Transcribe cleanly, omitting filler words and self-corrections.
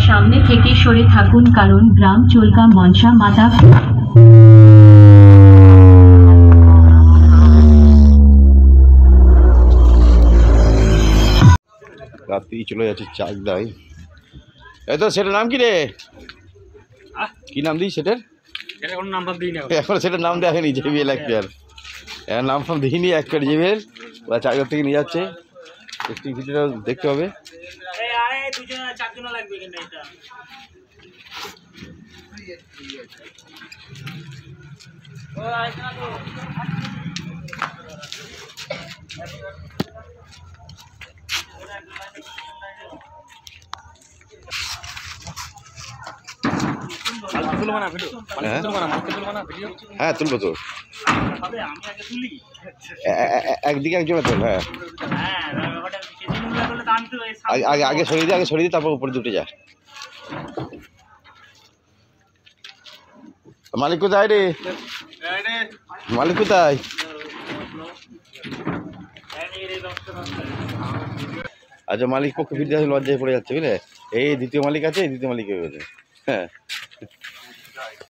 সামনে থেকে সরে থাকুন কারণ গ্রাম চোলকা মনসা মাতা। রাত্রি চলে যাচ্ছে চাকদায়। এই তো সেটার নাম কি রে? কি নাম দিই সেটার? এখন সেটার নাম দেওয়া হয়নি। জেবিএল এক পেয়ার এর নাম ফাম দিইনি। এক পেয়ার জেবিএল চাকদার থেকে নিয়ে যাচ্ছে। টেস্টিং ভিডিওটা দেখতে হবে। হ্যাঁ তুলবো তো, একদিকে একজনে তোল। হ্যাঁ আগে আগে সরিয়ে দিই, আগে সরিয়ে দিই, তারপর উপরে দুটো যা। মালিক কোথায় রে? মালিক কোথায়? আচ্ছা মালিক পক্ষে ফিরতে আসলে লজ্জায় পড়ে যাচ্ছে বুঝলে। এই দ্বিতীয় মালিক আছে, এই দ্বিতীয় মালিক হয়ে গেছে। হ্যাঁ